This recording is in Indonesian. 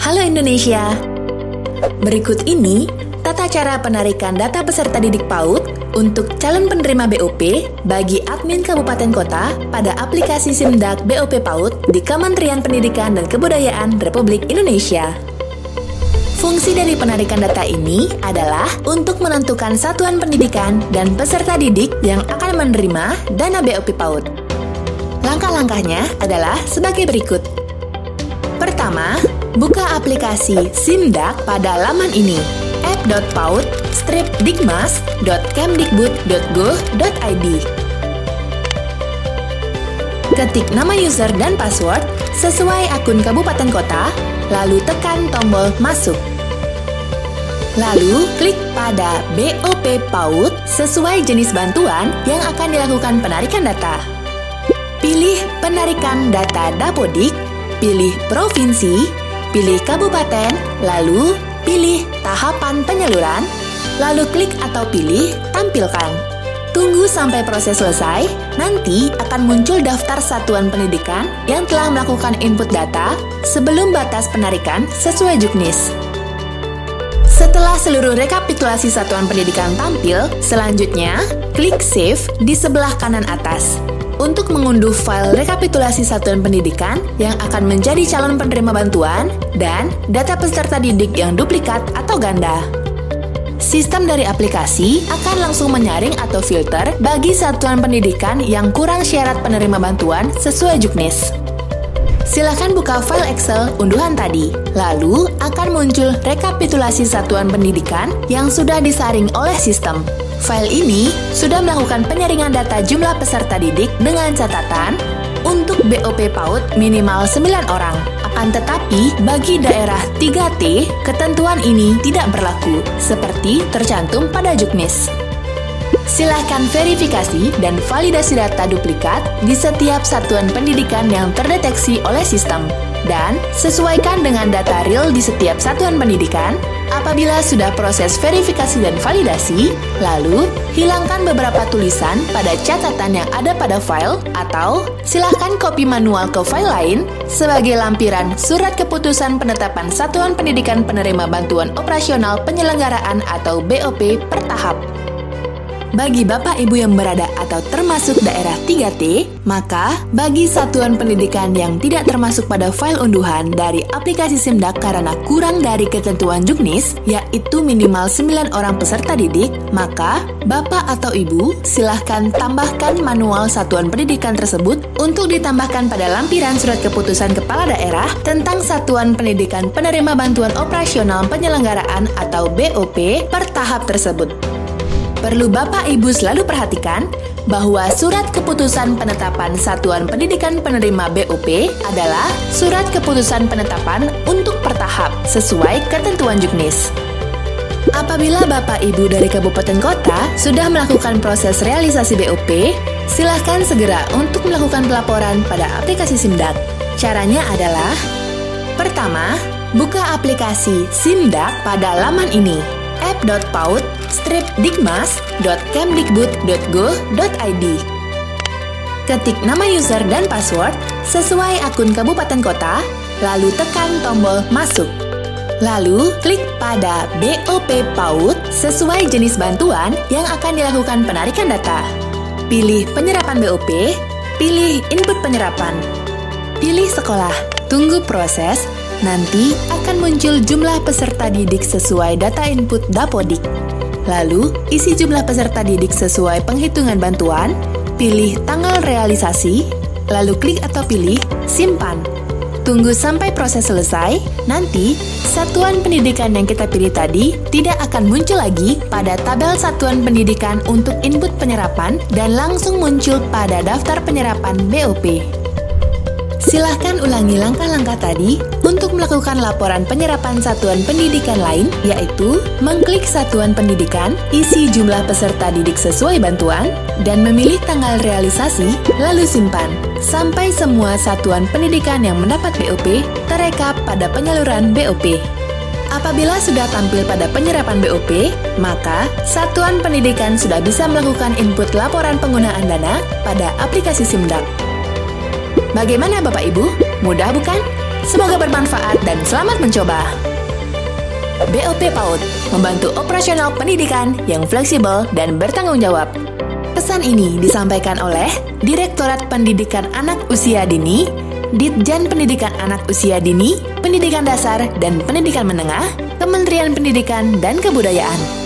Halo Indonesia. Berikut ini tata cara penarikan data peserta didik PAUD untuk calon penerima BOP bagi admin kabupaten kota pada aplikasi SIMDAK BOP PAUD di Kementerian Pendidikan dan Kebudayaan Republik Indonesia. Fungsi dari penarikan data ini adalah untuk menentukan satuan pendidikan dan peserta didik yang akan menerima dana BOP PAUD. Langkah-langkahnya adalah sebagai berikut. Pertama, buka aplikasi SIMDAK pada laman ini, app.paud-dikmas.kemdikbud.go.id. Ketik nama user dan password sesuai akun kabupaten kota, lalu tekan tombol masuk. Lalu, klik pada BOP PAUD sesuai jenis bantuan yang akan dilakukan penarikan data. Pilih penarikan data Dapodik, pilih provinsi, pilih kabupaten, lalu pilih tahapan penyaluran, lalu klik atau pilih tampilkan. Tunggu sampai proses selesai, nanti akan muncul daftar satuan pendidikan yang telah melakukan input data sebelum batas penarikan sesuai juknis. Setelah seluruh rekapitulasi satuan pendidikan tampil, selanjutnya klik Save di sebelah kanan atas untuk mengunduh file rekapitulasi satuan pendidikan yang akan menjadi calon penerima bantuan dan data peserta didik yang duplikat atau ganda. Sistem dari aplikasi akan langsung menyaring atau filter bagi satuan pendidikan yang kurang syarat penerima bantuan sesuai juknis. Silakan buka file Excel unduhan tadi, lalu akan muncul rekapitulasi satuan pendidikan yang sudah disaring oleh sistem. File ini sudah melakukan penyaringan data jumlah peserta didik dengan catatan untuk BOP PAUD minimal 9 orang. Akan tetapi, bagi daerah 3T, ketentuan ini tidak berlaku, seperti tercantum pada juknis. Silakan verifikasi dan validasi data duplikat di setiap satuan pendidikan yang terdeteksi oleh sistem, dan sesuaikan dengan data real di setiap satuan pendidikan. Apabila sudah proses verifikasi dan validasi, lalu hilangkan beberapa tulisan pada catatan yang ada pada file, atau silakan copy manual ke file lain sebagai lampiran surat keputusan penetapan satuan pendidikan penerima bantuan operasional penyelenggaraan atau BOP per tahap. Bagi Bapak Ibu yang berada atau termasuk daerah 3T, maka bagi satuan pendidikan yang tidak termasuk pada file unduhan dari aplikasi SIMDAK karena kurang dari ketentuan juknis, yaitu minimal 9 orang peserta didik, maka Bapak atau Ibu silahkan tambahkan manual satuan pendidikan tersebut untuk ditambahkan pada lampiran surat keputusan kepala daerah tentang satuan pendidikan penerima bantuan operasional penyelenggaraan atau BOP per tahap tersebut. Perlu Bapak Ibu selalu perhatikan bahwa surat keputusan penetapan satuan pendidikan penerima BOP adalah surat keputusan penetapan untuk per tahap sesuai ketentuan juknis. Apabila Bapak Ibu dari kabupaten kota sudah melakukan proses realisasi BOP, silahkan segera untuk melakukan pelaporan pada aplikasi SIMDAK. Caranya adalah: pertama, buka aplikasi SIMDAK pada laman ini, app.paud-dikmas.kemdikbud.go.id. Ketik nama user dan password sesuai akun kabupaten kota, lalu tekan tombol masuk. Lalu, klik pada BOP PAUD sesuai jenis bantuan yang akan dilakukan penarikan data. Pilih penyerapan BOP, pilih input penyerapan. Pilih sekolah, tunggu proses. Nanti akan muncul jumlah peserta didik sesuai data input Dapodik. Lalu, isi jumlah peserta didik sesuai penghitungan bantuan, pilih tanggal realisasi, lalu klik atau pilih simpan. Tunggu sampai proses selesai, nanti satuan pendidikan yang kita pilih tadi tidak akan muncul lagi pada tabel satuan pendidikan untuk input penyerapan dan langsung muncul pada daftar penyerapan BOP. Silahkan ulangi langkah-langkah tadi untuk melakukan laporan penyerapan satuan pendidikan lain, yaitu mengklik satuan pendidikan, isi jumlah peserta didik sesuai bantuan, dan memilih tanggal realisasi, lalu simpan, sampai semua satuan pendidikan yang mendapat BOP terekap pada penyaluran BOP. Apabila sudah tampil pada penyerapan BOP, maka satuan pendidikan sudah bisa melakukan input laporan penggunaan dana pada aplikasi SIMDAK. Bagaimana Bapak Ibu? Mudah bukan? Semoga bermanfaat dan selamat mencoba. BOP PAUD, membantu operasional pendidikan yang fleksibel dan bertanggung jawab. Pesan ini disampaikan oleh Direktorat Pendidikan Anak Usia Dini, Ditjen Pendidikan Anak Usia Dini, Pendidikan Dasar dan Pendidikan Menengah, Kementerian Pendidikan dan Kebudayaan.